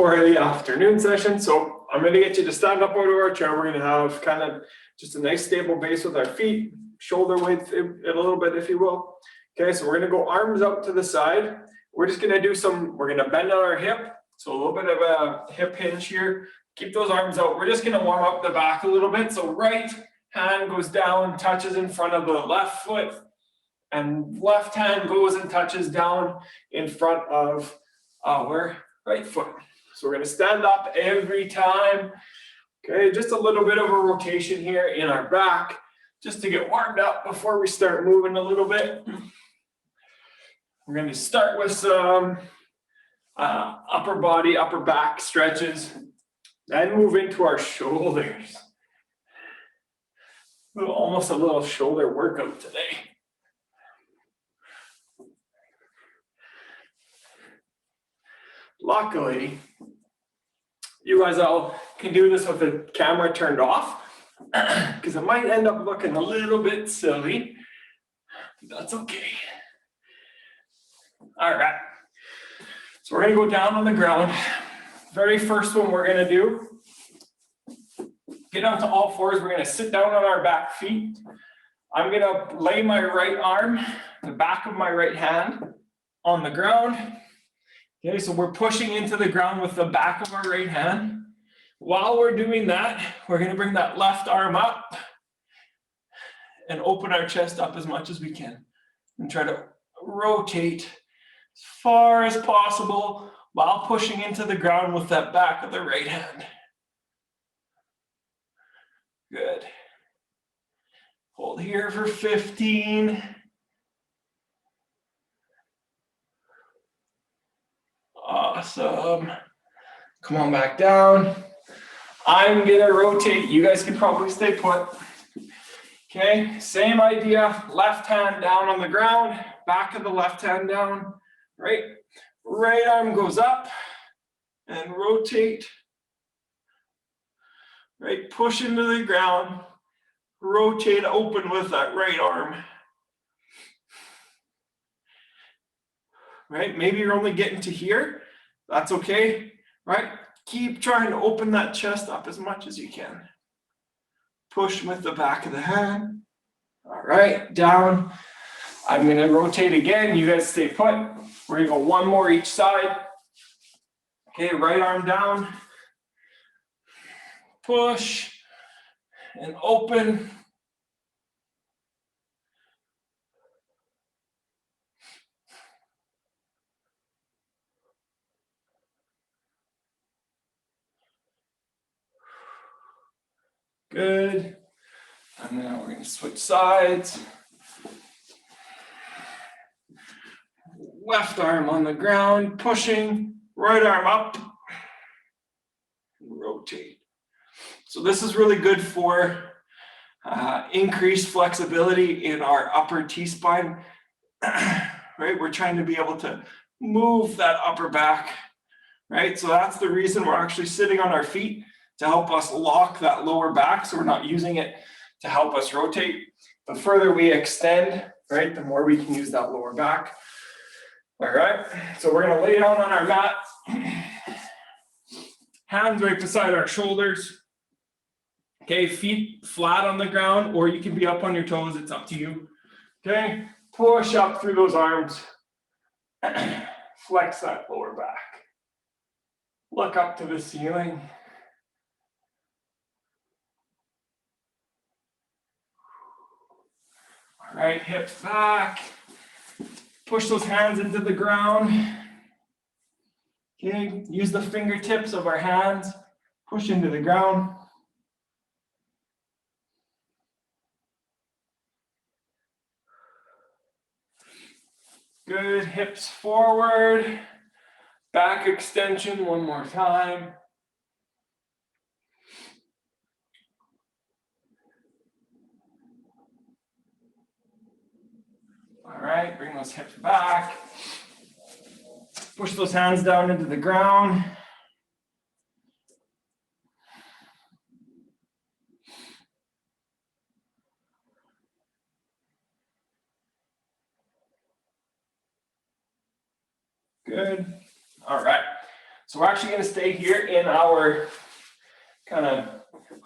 for the afternoon session. So I'm going to get you to stand up out of our chair. We're going to have kind of just a nice stable base with our feet, shoulder width a little bit, if you will. Okay, so we're going to go arms out to the side. We're just going to do we're going to bend on our hip. So a little bit of a hip hinge here. Keep those arms out. We're just going to warm up the back a little bit. So right hand goes down, touches in front of the left foot, and left hand goes and touches down in front of our right foot. So we're going to stand up every time. Okay, just a little bit of a rotation here in our back, just to get warmed up before we start moving a little bit. We're going to start with some upper body, upper back stretches, then move into our shoulders. Almost a little shoulder workout today. Luckily, you guys all can do this with the camera turned off, because it might end up looking a little bit silly. That's okay. All right. So we're going to go down on the ground. Very first one we're going to do, get onto all fours. We're going to sit down on our back feet. I'm going to lay my right arm, the back of my right hand, on the ground. Okay, so we're pushing into the ground with the back of our right hand. While we're doing that, we're going to bring that left arm up and open our chest up as much as we can. And try to rotate as far as possible while pushing into the ground with that back of the right hand. Good. Hold here for 15. Awesome. Come on back down. I'm gonna rotate. You guys can probably stay put. Okay, same idea. Left hand down on the ground, back of the left hand down, right? Right arm goes up and rotate. Right, push into the ground, rotate open with that right arm. Right, maybe you're only getting to here. That's okay, right? Keep trying to open that chest up as much as you can. Push with the back of the hand. All right, down. I'm gonna rotate again. You guys stay put. We're gonna go one more each side. Okay, right arm down. Push and open. Good. And now we're going to switch sides. Left arm on the ground, pushing, right arm up. Rotate. So this is really good for increased flexibility in our upper T-spine. Right, we're trying to be able to move that upper back. Right, so that's the reason we're actually sitting on our feet, to help us lock that lower back, so we're not using it to help us rotate. The further we extend, right, the more we can use that lower back. All right, so we're gonna lay down on our mat. Hands right beside our shoulders. Okay, feet flat on the ground, or you can be up on your toes, it's up to you. Okay, push up through those arms. Flex that lower back. Look up to the ceiling. All right, hips back. Push those hands into the ground. Okay, use the fingertips of our hands. Push into the ground. Good, hips forward. Back extension one more time. All right, bring those hips back. Push those hands down into the ground. Good. All right. So we're actually going to stay here in our kind of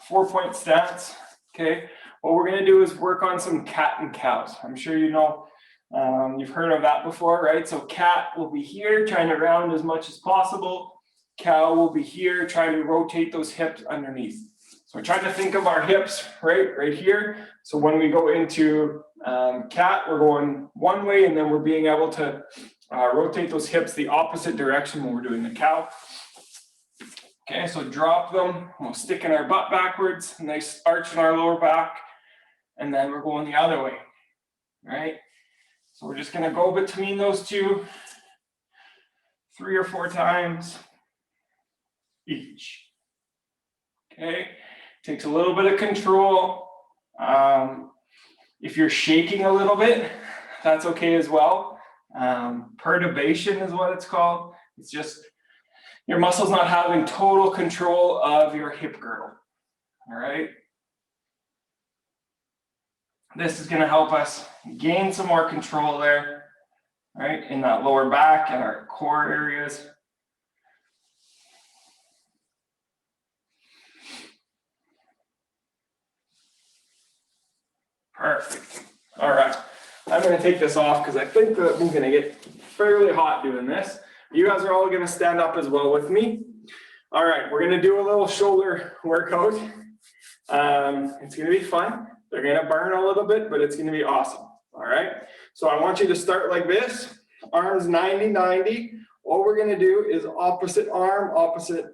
4-point stance. Okay. What we're going to do is work on some cat and cows. I'm sure you know, you've heard of that before, right? So cat will be here trying to round as much as possible. Cow will be here trying to rotate those hips underneath. So we're trying to think of our hips right here. So when we go into cat, we're going one way, and then we're being able to rotate those hips the opposite direction when we're doing the cow. Okay, so drop them, we'll stick in our butt backwards, nice arch in our lower back, and then we're going the other way, right? So we're just gonna go between those two 3 or 4 times each. Okay, takes a little bit of control. If you're shaking a little bit, that's okay as well. Perturbation is what it's called. It's just your muscles not having total control of your hip girdle. All right. This is going to help us gain some more control there, right, in that lower back and our core areas. Perfect. All right. I'm going to take this off because I think that I'm going to get fairly hot doing this. You guys are all going to stand up as well with me. All right, we're going to do a little shoulder workout. It's going to be fun. They're going to burn a little bit, but it's going to be awesome. All right, so I want you to start like this, arms 90-90. All we're going to do is opposite arm, opposite,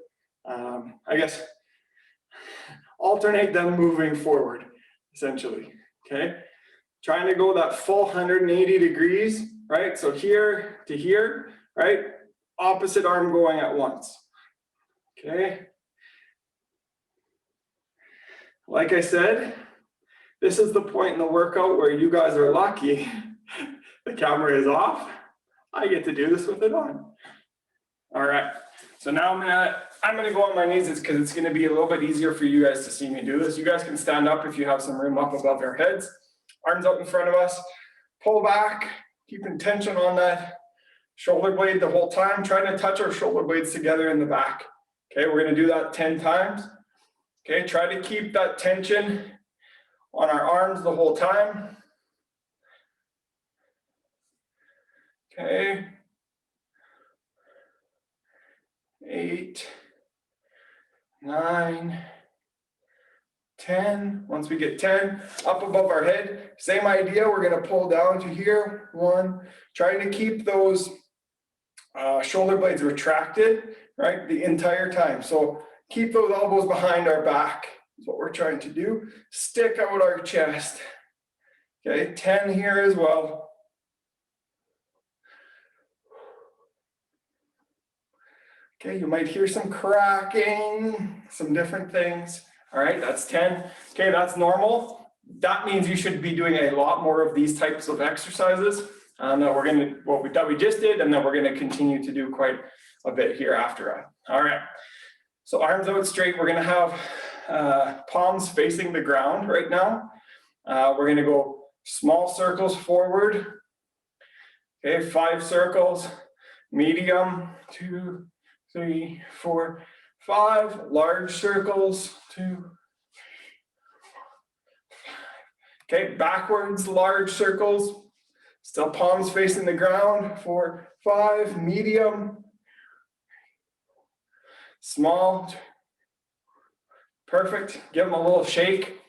I guess, alternate them moving forward, essentially. Okay, trying to go that full 180 degrees, right? So here to here, right? Opposite arm going at once. Okay. Like I said, this is the point in the workout where you guys are lucky. The camera is off. I get to do this with it on. All right. So now I'm gonna go on my knees because it's gonna be a little bit easier for you guys to see me do this. You guys can stand up if you have some room up above your heads. Arms out in front of us. Pull back, keeping tension on that shoulder blade the whole time, trying to touch our shoulder blades together in the back. Okay, we're gonna do that 10 times. Okay, try to keep that tension on our arms the whole time. Okay. 8, 9, 10. Once we get 10, up above our head, same idea, we're gonna pull down to here, 1, trying to keep those shoulder blades retracted, right, the entire time. So keep those elbows behind our back is what we're trying to do. Stick out our chest. Okay, 10 here as well. Okay, you might hear some cracking, some different things. All right, that's 10. Okay, that's normal. That means you should be doing a lot more of these types of exercises that we just did, and then we're gonna continue to do quite a bit here after. All right, so arms out straight. We're gonna have palms facing the ground right now. We're gonna go small circles forward. Okay, 5 circles, medium, 2, 3, 4, 5, large circles, 2. Okay, backwards, large circles. Still palms facing the ground, 4, 5, medium, small, perfect. Give them a little shake.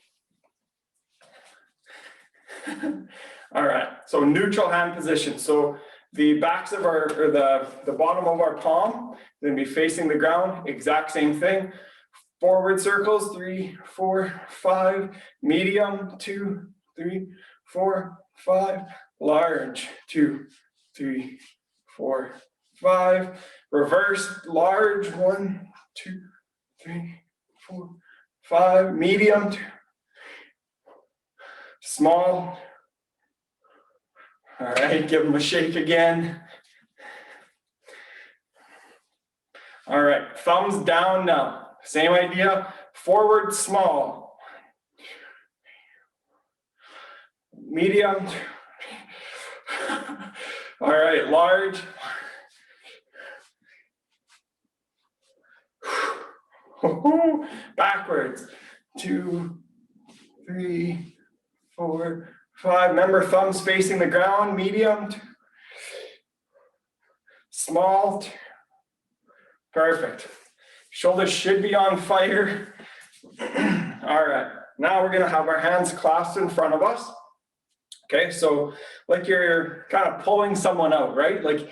All right, so neutral hand position. So the backs of our, or the bottom of our palm, then be facing the ground, exact same thing. Forward circles, 3, 4, 5, medium, 2, 3, 4, 5, large, 2, 3, 4, 5, reverse, large, 1, 2, 3, 4, 5, medium, 2, small. All right, give them a shake again. All right, thumbs down now. Same idea, forward, small. Medium. All right, large. Backwards. 2, 3, 4, 5. Remember, thumbs facing the ground, medium, small. Perfect. Shoulders should be on fire. All right, now we're gonna have our hands clasped in front of us. Okay, so like you're kind of pulling someone out, right? Like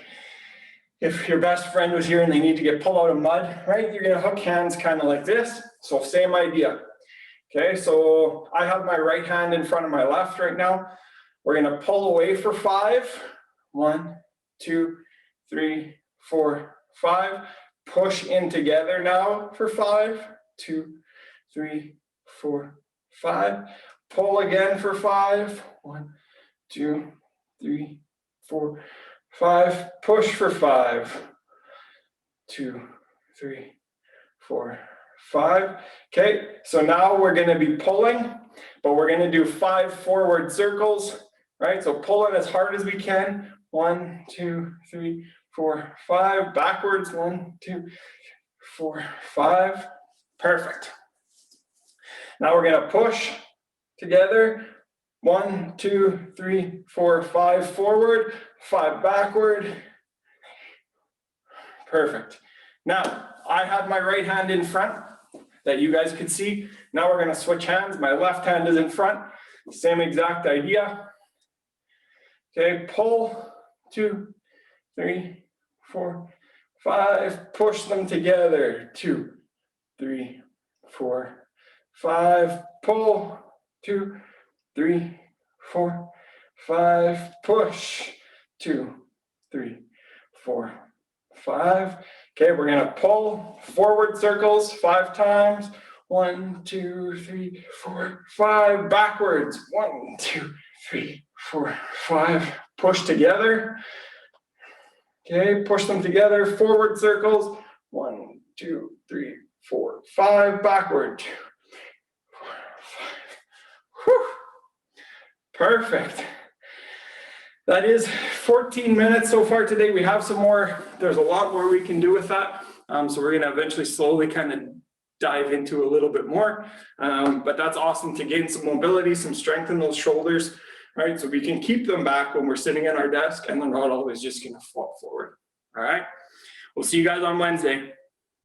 if your best friend was here and they need to get pulled out of mud, right? You're gonna hook hands kind of like this. So same idea. Okay, so I have my right hand in front of my left right now. We're gonna pull away for 5. 1, 2, 3, 4, 5. Push in together now for 5. 2, 3, 4, 5. Pull again for 5. 1, 2, 3, 4, 5. Push for 5. 2, 3, 4, 5. Okay, so now we're going to be pulling, but we're going to do 5 forward circles, right? So pulling as hard as we can. 1, 2, 3, 4, 5. Backwards. 1, 2, 4, 5. Perfect. Now we're going to push together. 1, 2, 3, 4, 5 forward, 5 backward. Perfect. Now I have my right hand in front that you guys could see. Now we're going to switch hands. My left hand is in front. Same exact idea. Okay, pull. 2, 3, 4, 5. Push them together. 2, 3, 4, 5. Pull. 2, 3, 4, 5. Push. 2, 3, 4, 5. Okay, we're gonna pull forward circles 5 times. 1, 2, 3, 4, 5. Backwards. 1, 2, 3, 4, 5. Push together. Okay, push them together. Forward circles. 1, 2, 3, 4, 5. Backward. 2, 4, 5. Whew. Perfect. That is 14 minutes so far today. We have some more. There's a lot more we can do with that. So we're going to eventually slowly kind of dive into a little bit more. But that's awesome to gain some mobility, some strength in those shoulders, right? So we can keep them back when we're sitting at our desk and they're not always just going to flop forward. All right. We'll see you guys on Wednesday.